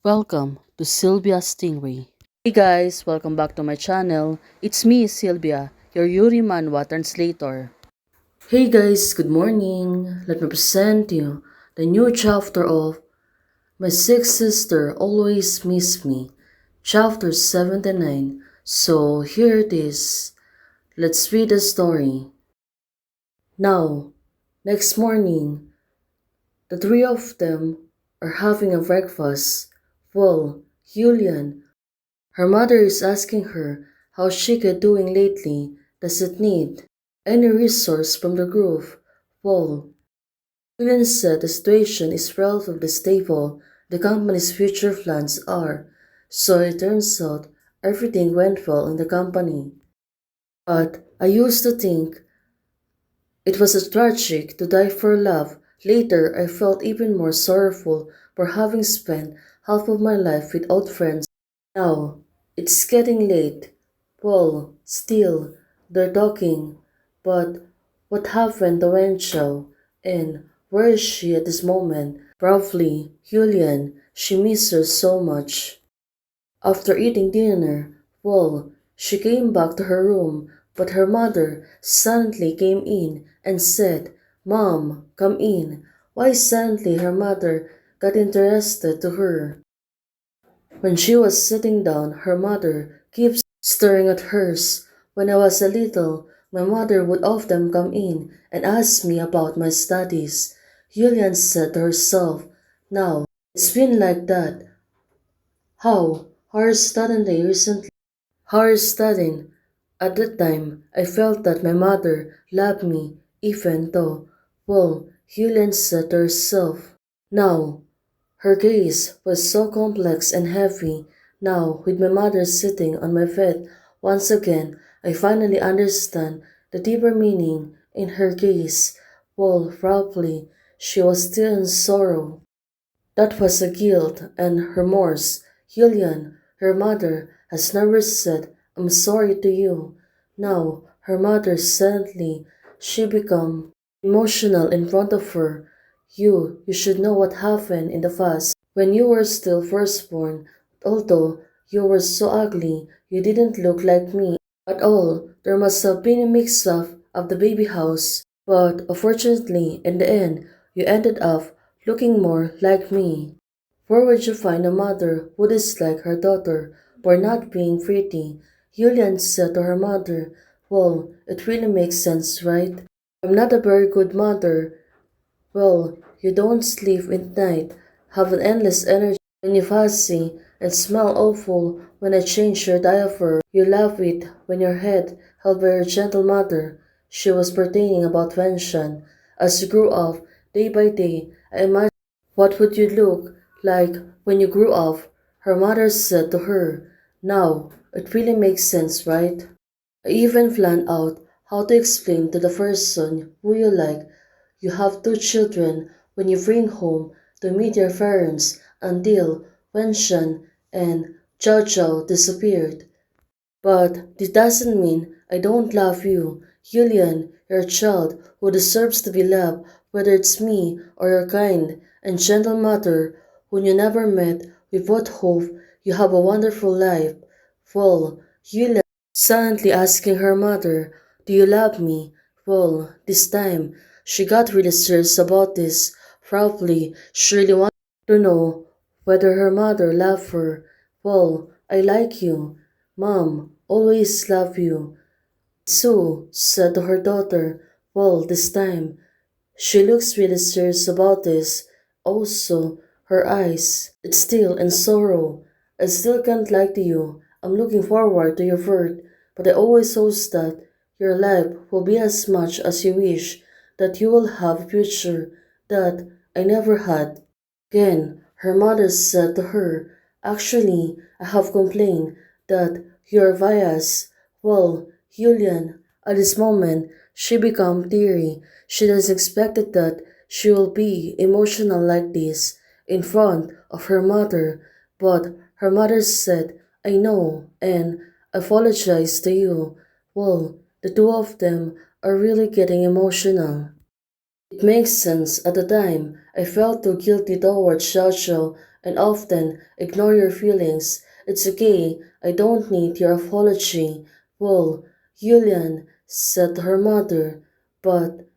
Welcome to Sylvia Stingray. Hey guys, welcome back to my channel. It's me, Sylvia, your Yuri Manhua translator. Hey guys, good morning. Let me present you the new chapter of My Sick Sister Always Miss Me, chapter 79. So here it is. Let's read the story. Now, next morning, the three of them are having a breakfast. Well, Yulian, her mother is asking her how she get doing lately. Does it need any resource from the group? Well, Yulian said the situation is relatively stable. The company's future plans are. So it turns out everything went well in the company. But I used to think it was a tragic to die for love. Later, I felt even more sorrowful for having spent half of my life without friends. Now, it's getting late. Well, still, they're talking. But what happened to Wenjiao? And where is she at this moment? Probably Yulian. She misses her so much. After eating dinner, well, she came back to her room, but her mother suddenly came in and said, "Mom, come in." Why suddenly her mother got interested to her? When she was sitting down, her mother keeps staring at hers. When I was a little, my mother would often come in and ask me about my studies. Yulian said to herself, "Now, it's been like that. How? Hard studying recently. Hard studying. At that time, I felt that my mother loved me, even though, well, Yulian said to herself. Now, her gaze was so complex and heavy. Now, with my mother sitting on my bed, once again, I finally understand the deeper meaning in her gaze. Well, probably, she was still in sorrow. That was a guilt and remorse. Yulian, her mother, has never said, "I'm sorry" to you. Now, her mother suddenly, she become emotional in front of her. You should know what happened in the past. When you were still firstborn, although you were so ugly, you didn't look like me at all. There must have been a mix-up of the baby house. But unfortunately, in the end, you ended up looking more like me. Where would you find a mother who dislike her daughter for not being pretty? Yulian said to her mother, "Well, it really makes sense, right? I'm not a very good mother. Well, you don't sleep at night, have an endless energy when you fussy, and smell awful when I change your diaper. You laugh it when your head held by your gentle mother." She was pertaining about Wenshan. As you grew up, day by day, I imagined what would you look like when you grew up. Her mother said to her, "Now, it really makes sense, right? I even planned out how to explain to the person who you like you have two children when you bring home to meet your parents until Wenshan and Zhao Zhao disappeared. But this doesn't mean I don't love you. Yulian, you're a child who deserves to be loved, whether it's me or your kind and gentle mother whom you never met. We both hope you have a wonderful life." Well, Yulian silently asking her mother, "Do you love me?" Well, this time, she got really serious about this. Probably, she really wanted to know whether her mother loved her. "Well, I like you. Mom, always love you." Sue said to her daughter, "Well, this time, she looks really serious about this. Also, her eyes, it's still in sorrow. I still can't lie to you. I'm looking forward to your birth, but I always hope that your life will be as much as you wish, that you will have a future that I never had." Again, her mother said to her, "Actually, I have complained that you're biased." Well, Yulian, at this moment, she became teary. She doesn't expect that she will be emotional like this in front of her mother. But her mother said, "I know, and I apologize to you." Well, the two of them are really getting emotional. It makes sense at the time. I felt too guilty towards Xiao and often ignore your feelings. It's okay, I don't need your apology. Well, Yulian said to her mother, but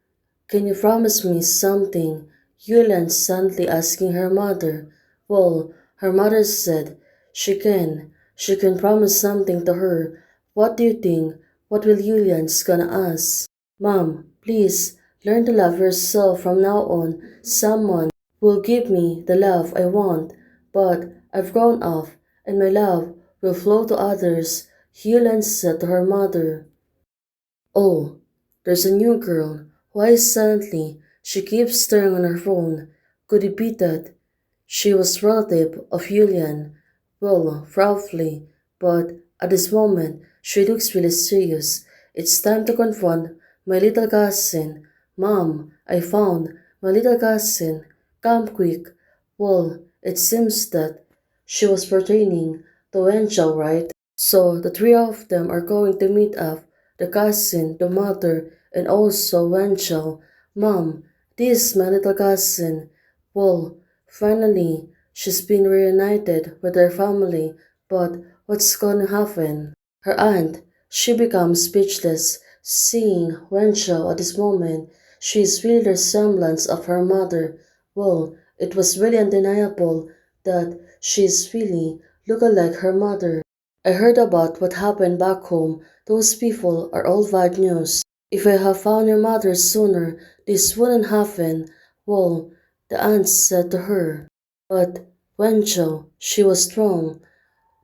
can you promise me something? Yulian suddenly asking her mother. Well, her mother said, she can. She can promise something to her. What do you think? What will Yulian's gonna ask? Mom, please, learn to love yourself from now on. Someone will give me the love I want. But I've grown up, and my love will flow to others, Yulian said to her mother. Oh, there's a new girl. Why suddenly she keeps staring on her phone? Could it be that she was relative of Yulian? Well, probably, but at this moment she looks really serious. It's time to confront my little cousin. Mom, I found my little cousin. Come quick. Well, it seems that she was pertaining to Wenjiao, right? So the three of them are going to meet up, the cousin, the mother, and also Wenjiao. Mom, this is my little cousin. Well, finally, she's been reunited with her family, but what's gonna happen? Her aunt, she becomes speechless, seeing Wenjiao at this moment. She is really the semblance of her mother. Well, it was really undeniable that she is really looking like her mother. I heard about what happened back home. Those people are all bad news. If I have found your mother sooner, this wouldn't happen. Well, the aunt said to her. But Wenjiao, she was strong.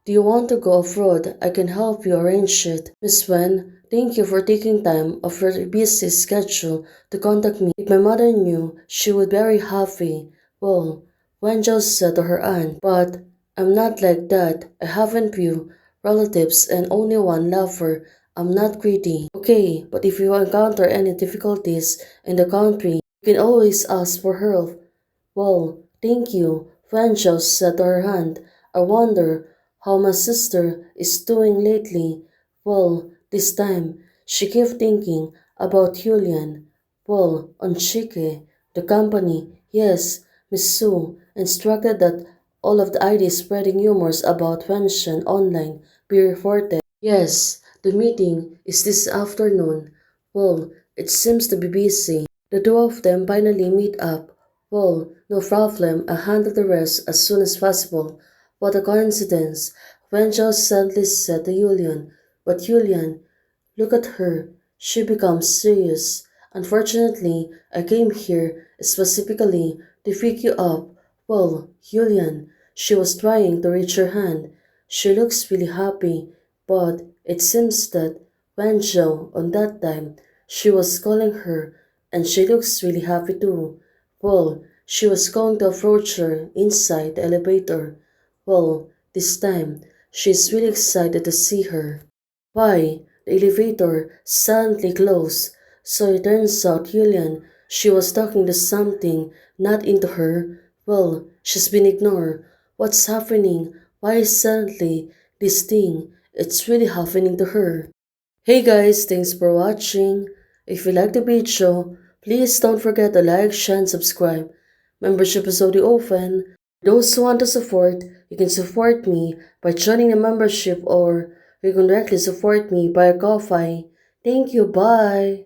Do you want to go abroad? I can help you arrange it. Miss Wen, thank you for taking time off your busy schedule to contact me. If my mother knew, she would be very happy. Well, Wenjiao said to her aunt, but I'm not like that. I haven't few relatives and only one lover. I'm not greedy. Okay, but if you encounter any difficulties in the country, you can always ask for help. Well, thank you, Wenjiao said to her aunt. I wonder how my sister is doing lately. Well, this time she kept thinking about Yulian. Well, on Shike, the company, yes, Miss Sue instructed that all of the ideas spreading rumors about Wenxian online be reported. Yes, the meeting is this afternoon. Well, it seems to be busy. The two of them finally meet up. Well, no problem, I'll handle the rest as soon as possible. What a coincidence. Wenjiao suddenly said to Yulian. But Yulian, look at her. She becomes serious. Unfortunately, I came here specifically to pick you up. Well, Yulian, she was trying to reach her hand. She looks really happy, but it seems that Wenjiao on that time, she was calling her and she looks really happy too. Well, she was going to approach her inside the elevator. Well, this time, she's really excited to see her. Why? The elevator suddenly closed. So it turns out Yulian, she was talking to something not into her. Well, she's been ignored. What's happening? Why suddenly this thing? It's really happening to her. Hey guys, thanks for watching. If you like the video, please don't forget to like, share, and subscribe. Membership is already open. Those who want to support, you can support me by joining the membership or you can directly support me by Ko-Fi. Thank you, bye!